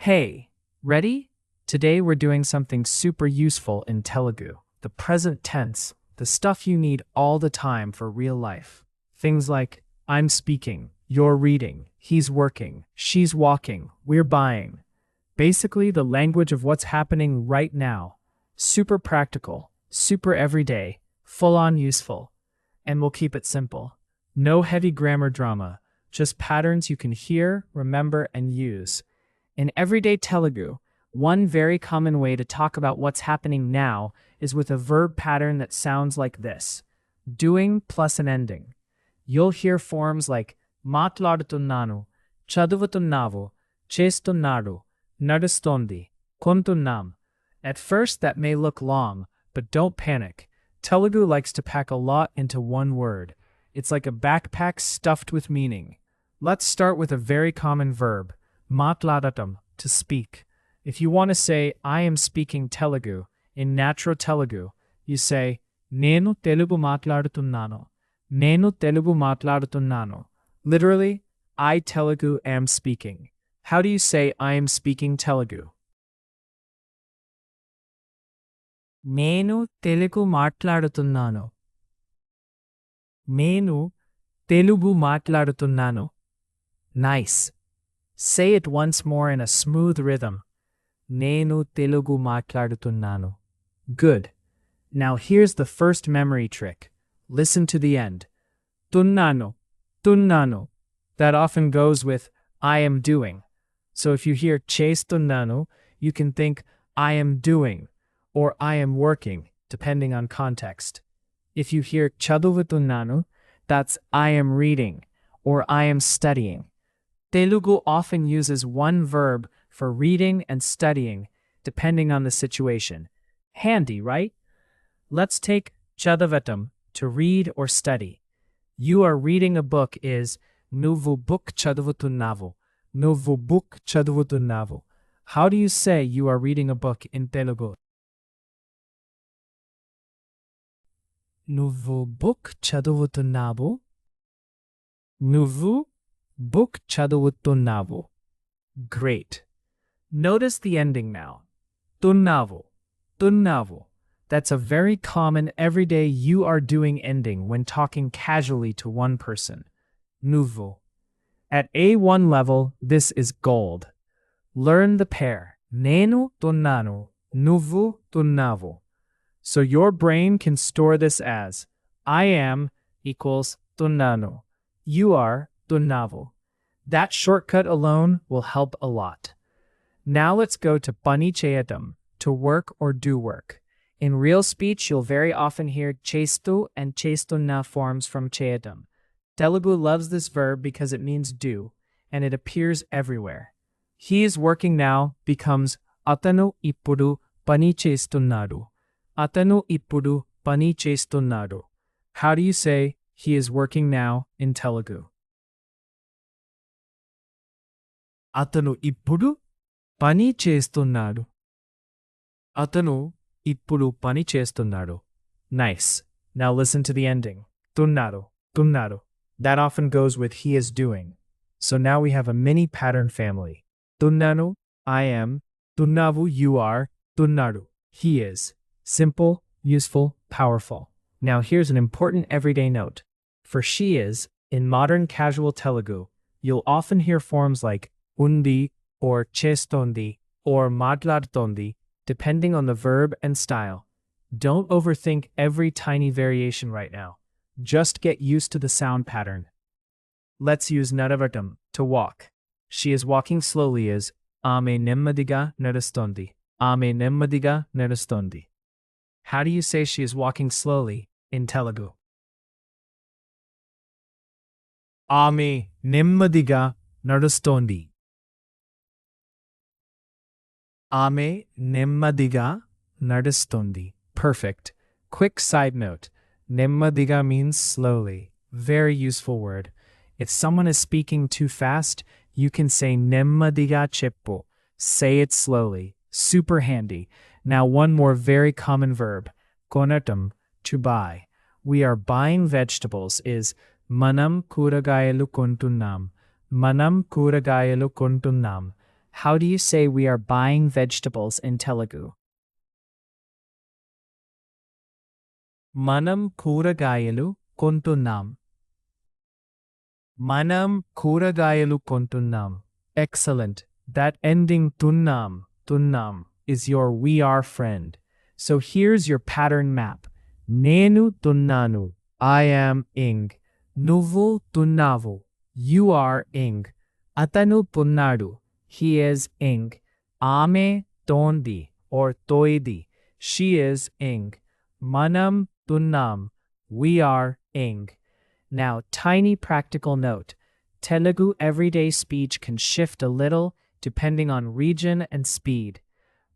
Hey, ready? Today we're doing something super useful in Telugu. The present tense, the stuff you need all the time for real life. Things like, I'm speaking, you're reading, he's working, she's walking, we're buying. Basically the language of what's happening right now. Super practical, super everyday, full-on useful. And we'll keep it simple. No heavy grammar drama, just patterns you can hear, remember, and use. In everyday Telugu, one very common way to talk about what's happening now is with a verb pattern that sounds like this: doing plus an ending. You'll hear forms like మాట్లాడుతున్నాను, చదువుతున్నావు, చేస్తున్నాడు, నడుస్తోంది, కొంటున్నాం. At first that may look long, but don't panic. Telugu likes to pack a lot into one word. It's like a backpack stuffed with meaning. Let's start with a very common verb, మాట్లాడటం, to speak. If you want to say, I am speaking Telugu, in natural Telugu, you say, నేను తెలుగు మాట్లాడుతున్నాను. నేను తెలుగు మాట్లాడుతున్నాను. Literally, I Telugu am speaking. How do you say I am speaking Telugu? నేను తెలుగు మాట్లాడుతున్నాను. నేను తెలుగు మాట్లాడుతున్నాను. Nice. Say it once more in a smooth rhythm. నేను తెలుగు మాట్లాడుతున్నాను. Good. Now here's the first memory trick. Listen to the end. తున్నాను, తున్నాను. That often goes with I am doing. So if you hear చేస్తున్నాను, you can think I am doing or I am working, depending on context. If you hear చదువుతున్నాను, that's I am reading or I am studying. Telugu often uses one verb for reading and studying, depending on the situation. Handy, right? Let's take చదవటం, to read or study. You are reading a book is నువ్వు book చదువుతున్నావు. నువ్వు book చదువుతున్నావు. How do you say you are reading a book in Telugu? నువ్వు book చదువుతున్నావు. నువ్వు book చదువుతున్నావు. Great. Notice the ending now. తున్నావు, తున్నావు. That's a very common everyday you are doing ending when talking casually to one person. Nuvu. At A1 level, this is gold. Learn the pair. Nenu tunnanu, nuvu tunnavu. So your brain can store this as I am equals tunnanu. You are tunnavu. That shortcut alone will help a lot. Now let's go to pani cheyatam, to work or do work. In real speech, you'll very often hear chestu and chestunna forms from cheyatam. Telugu loves this verb because it means do, and it appears everywhere. He is working now becomes atanu ippudu pani chestunnadu. Atanu ippudu pani chestunnadu. How do you say he is working now in Telugu? Atanu ippudu pani chestunnadu. Atanu ఇప్పుడు పని చేస్తున్నాడు. Nice. Now listen to the ending. తున్నాడు, తున్నాడు. That often goes with he is doing. So now we have a mini pattern family. తున్నాను, I am. తున్నావు, you are. తున్నాడు, he is. Simple, useful, powerful. Now here's an important everyday note. For she is, in modern casual Telugu, you'll often hear forms like undi or chestondi or madladutondi, depending on the verb and style. Don't overthink every tiny variation right now. Just get used to the sound pattern. Let's use nadavatam, to walk. She is walking slowly is Ame nemmadiga nadustondi. Ame nemmadiga nadustondi. How do you say she is walking slowly in Telugu? Ame nemmadiga nadustondi. Ame nemmadiga nadustondi. Perfect. Quick side note. Nemmadiga means slowly. Very useful word. If someone is speaking too fast, you can say nemmadiga cheppu. Say it slowly. Super handy. Now one more very common verb. Konatam, to buy. We are buying vegetables is manam kuragayalu kontunnam. Manam kuragayalu kontunnam. How do you say we are buying vegetables in Telugu? Manam కూరగాయలు కొంటున్నాం. Manam కూరగాయలు కొంటున్నాం. Excellent. That ending tunnam is your we are friend. So here's your pattern map. Nenu tunnanu. I am ing. Nuvu tunnavu. You are ing. Atanu tunnadu. He is ing. Ame tondi or toidi. She is ing. Manam tunnam. We are ing. Now, tiny practical note. Telugu everyday speech can shift a little depending on region and speed.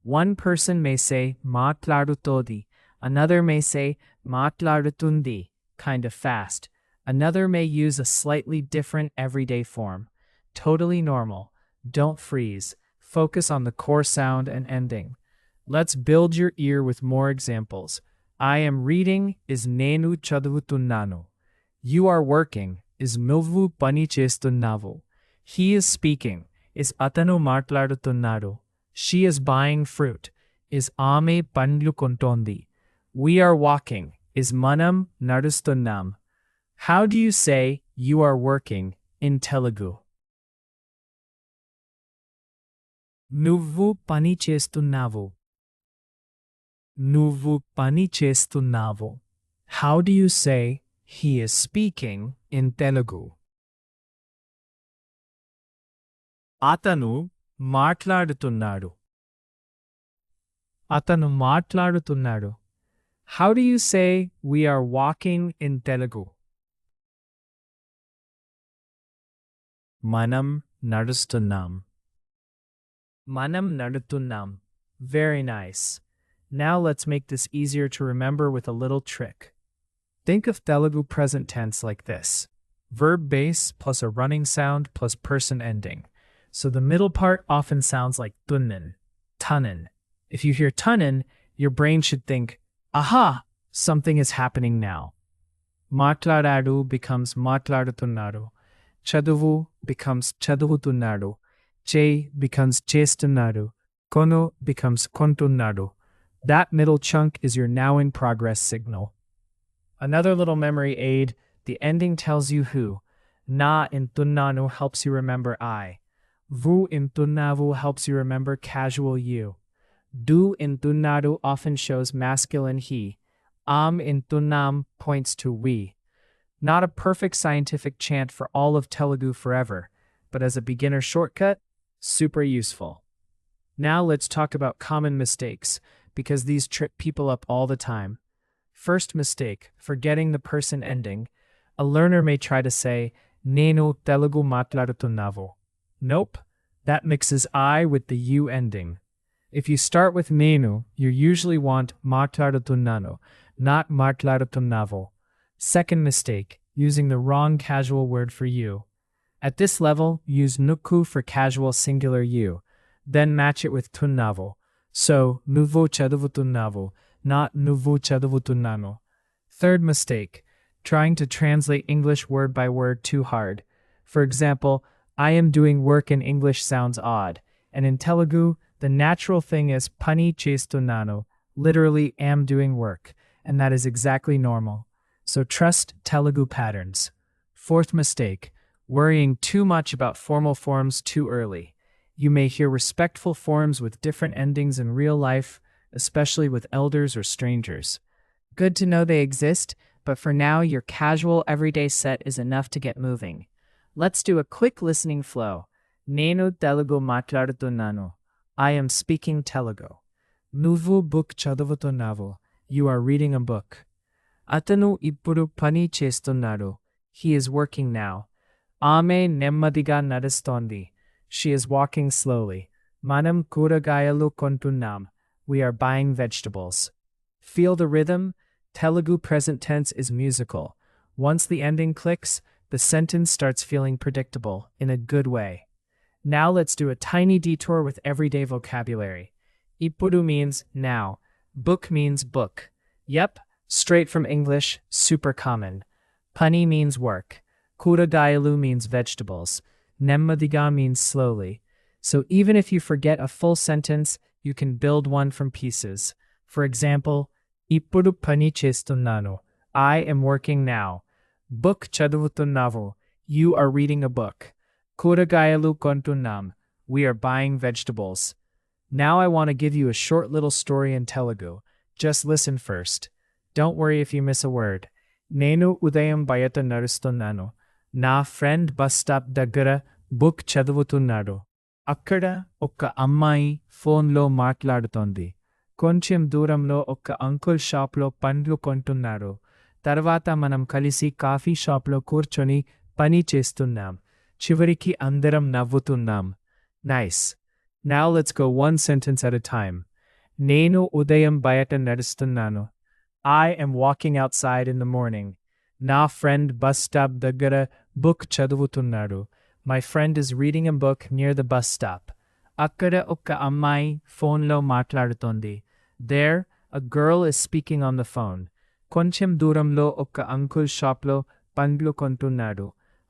One person may say మాట్లాడుతోంది, another may say మాట్లాడుతుంది, kind of fast. Another may use a slightly different everyday form. Totally normal. Don't freeze. Focus on the core sound and ending. Let's build your ear with more examples. I am reading is నేను చదువుతున్నాను. You are working is నువ్వు పని చేస్తున్నావు. He is speaking is అతను మాట్లాడుతున్నాడు. She is buying fruit is ఆమె పండ్లు కొంటోంది. We are walking is మనం నడుస్తున్నాం. How do you say you are working in Telugu? నువ్వు పని చేస్తున్నావు. నువ్వు పని చేస్తున్నావు. How do you say he is speaking in Telugu? అతను మాట్లాడుతున్నాడు. అతను మాట్లాడుతున్నాడు. How do you say we are walking in Telugu? మనం నడుస్తున్నాం. మనం నడుతున్నాం. Very nice. Now let's make this easier to remember with a little trick. Think of Telugu present tense like this. Verb base plus a running sound plus person ending. So the middle part often sounds like tunnan, tunnan. If you hear tunnan, your brain should think, aha, something is happening now. Matladaadu becomes matladutunnadu. Chaduvu becomes chaduvutunnadu. Che becomes chestunnadu. Kono becomes kontunnadu. That middle chunk is your now in progress signal. Another little memory aid, the ending tells you who. Na in tunnanu helps you remember I. Vu in tunnavu helps you remember casual you. Du in tunnadu often shows masculine he. Am in tunnam points to we. Not a perfect scientific chant for all of Telugu forever, but as a beginner shortcut, super useful. Now let's talk about common mistakes, because these trip people up all the time. First mistake, forgetting the person ending. A learner may try to say, Nenu Telugu matladutunnavu. Nope, that mixes I with the U ending. If you start with nenu, you usually want matladutunnanu, not matladutunnavu. Second mistake, using the wrong casual word for you. At this level, use nuku for casual singular you, then match it with tunnavu. So, nuvu chaduvutunnavu, not nuvu chaduvutunnanu. Third mistake, trying to translate English word by word too hard. For example, I am doing work in English sounds odd, and in Telugu, the natural thing is pani chestunnanu, literally am doing work, and that is exactly normal. So trust Telugu patterns. Fourth mistake, worrying too much about formal forms too early. You may hear respectful forms with different endings in real life, especially with elders or strangers. Good to know they exist, but for now, your casual everyday set is enough to get moving. Let's do a quick listening flow. Nenu Telugu matladutunnanu. I am speaking Telugu. Nuvu book chaduvutunnavu. You are reading a book. Atanu ippudu pani chestunnadu. He is working now. Ame nemmadiga nadustondi. She is walking slowly. Manam కూరగాయలు కొంటున్నాం. We are buying vegetables. Feel the rhythm? Telugu present tense is musical. Once the ending clicks, the sentence starts feeling predictable in a good way. Now let's do a tiny detour with everyday vocabulary. Ippudu means now. Book means book. Yep, straight from English, super common. Pani means work. Kuragayalu means vegetables. Nemmadiga means slowly. So even if you forget a full sentence, you can build one from pieces. For example, Ippudu pani chestunnanu. I am working now. Book chaduvutunnavu. You are reading a book. Kuragayalu kontunnam. We are buying vegetables. Now I want to give you a short little story in Telugu. Just listen first. Don't worry if you miss a word. Nenu udayam bayata narustunnanu. Na friend bus stop daggara book చదువుతున్నాడు. అక్కడ ఒక అమ్మాయి ఫోన్లో మాట్లాడుతోంది. కొంచెం దూరంలో ఒక uncle షాప్లో పండ్లు కొంటున్నారు. తర్వాత మనం కలిసి కాఫీ షాప్లో కూర్చొని పని చేస్తున్నాం. చివరికి అందరం నవ్వుతున్నాం. Nice. Now let's go one sentence at a time. నేను ఉదయం బయట నడుస్తున్నాను. I am walking outside in the morning. నా friend bus stop దగ్గర book చదువుతున్నాడు. My friend is reading a book near the bus stop. అక్కడ ఒక అమ్మాయి ఫోన్లో మాట్లాడుతోంది. There, a girl is speaking on the phone. కొంచెం దూరంలో ఒక అంకుల్ షాప్లో పండ్లు కొంటున్నాడు.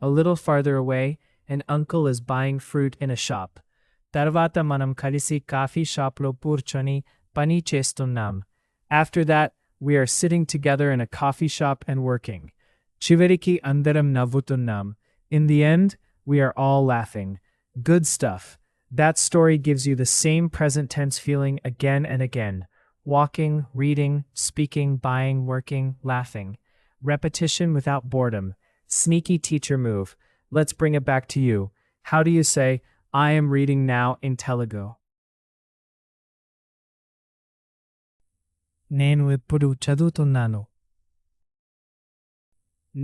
A little farther away, an uncle is buying fruit in a shop. తర్వాత మనం కలిసి కాఫీ షాప్లో కూర్చొని పని చేస్తున్నాం. After that, we are sitting together in a coffee shop and working. చివరికి అందరం నవ్వుతున్నాం. In the end, we are all laughing. Good stuff. That story gives you the same present tense feeling again and again. Walking, reading, speaking, buying, working, laughing. Repetition without boredom. Sneaky teacher move. Let's bring it back to you. How do you say, I am reading now in Telugu? నేను ఇప్పుడు చదువుతున్నాను.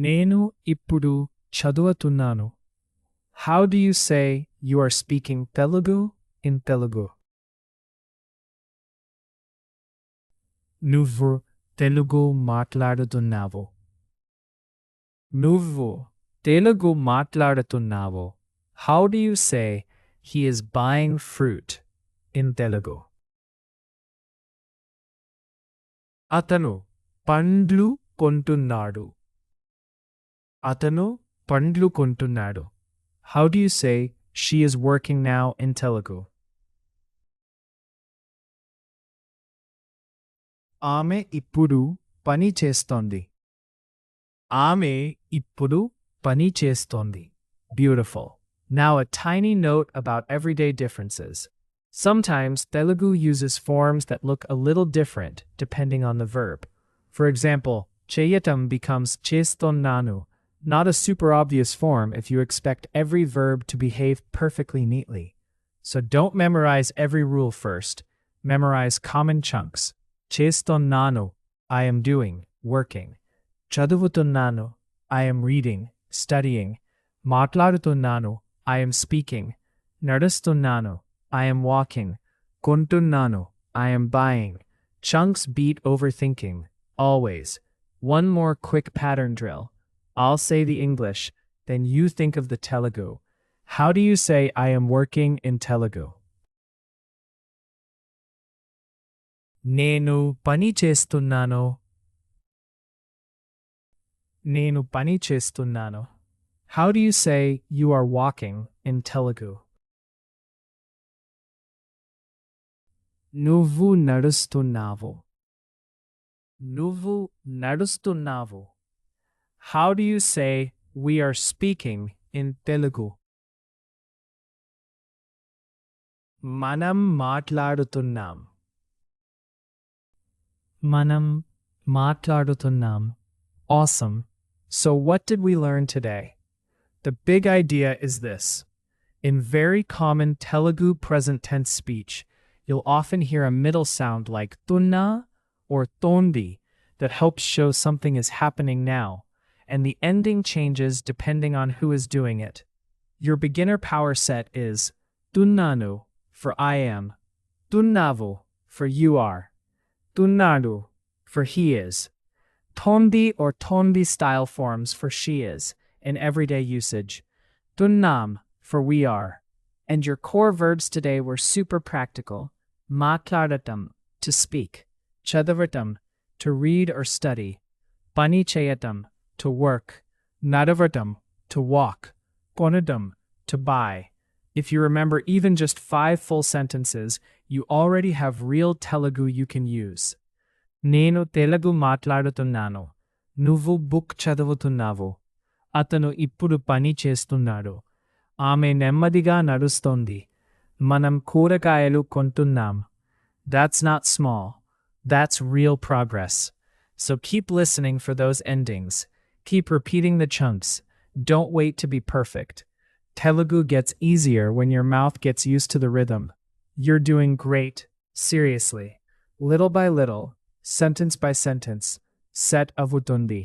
నేను ఇప్పుడు చదువుతున్నాను. How do you say you are speaking Telugu in Telugu? నువ్వు తెలుగు మాట్లాడుతున్నావు. నువ్వు తెలుగు మాట్లాడుతున్నావు. How do you say he is buying fruit in Telugu? అతను పండ్లు కొంటున్నాడు. అతను పండ్లు కొంటున్నాడు. How do you say she is working now in Telugu? ఆమె ఇప్పుడు పని చేస్తోంది. ఆమె ఇప్పుడు పని చేస్తోంది. Beautiful. Now a tiny note about everyday differences. Sometimes Telugu uses forms that look a little different depending on the verb. For example, cheyatam becomes chestonnanu, not a super obvious form if you expect every verb to behave perfectly neatly. So don't memorize every rule first. Memorize common chunks. Chestonnanu, I am doing, working. Chaduvutunnanu, I am reading, studying. Matladutunnanu, I am speaking. Nadustunnanu, I am walking. Kontunnanu, I am buying. Chunks beat overthinking, always. One more quick pattern drill. I'll say the English, then you think of the Telugu. How do you say I am working in Telugu? నేను పని చేస్తున్నాను. నేను పని చేస్తున్నాను. How do you say you are walking in Telugu? నువ్వు నడుస్తున్నావు. నువ్వు నడుస్తున్నావు. How do you say we are speaking in Telugu? మనం మాట్లాడుతున్నాం. మనం మాట్లాడుతున్నాం. Awesome. So what did we learn today? The big idea is this. In very common Telugu present tense speech, you'll often hear a middle sound like tunna or tondi that helps show something is happening now, and the ending changes depending on who is doing it. Your beginner power set is tunnanu for I am, tunnavu for you are, tunnadu for he is, tondi or tondi style forms for she is in everyday usage, tunnam for we are. And your core verbs today were super practical. Matladatam, to speak. Chadavatam, to read or study. Pani chayatam, to work. Nadavatam, to walk. Konadam, to buy. If you remember even just 5 full sentences, you already have real Telugu you can use. నేను తెలుగు మాట్లాడుతున్నాను. నువ్వు book చదువుతున్నావు. అతను ఇప్పుడు పని చేస్తున్నాడు. ఆమె నెమ్మదిగా నడుస్తోంది. మనం కూరగాయలు కొంటున్నాం. That's not small. That's real progress. So keep listening for those endings. Keep repeating the chunks. Don't wait to be perfect. Telugu gets easier when your mouth gets used to the rhythm. You're doing great. Seriously. Little by little, sentence by sentence, set avutundi.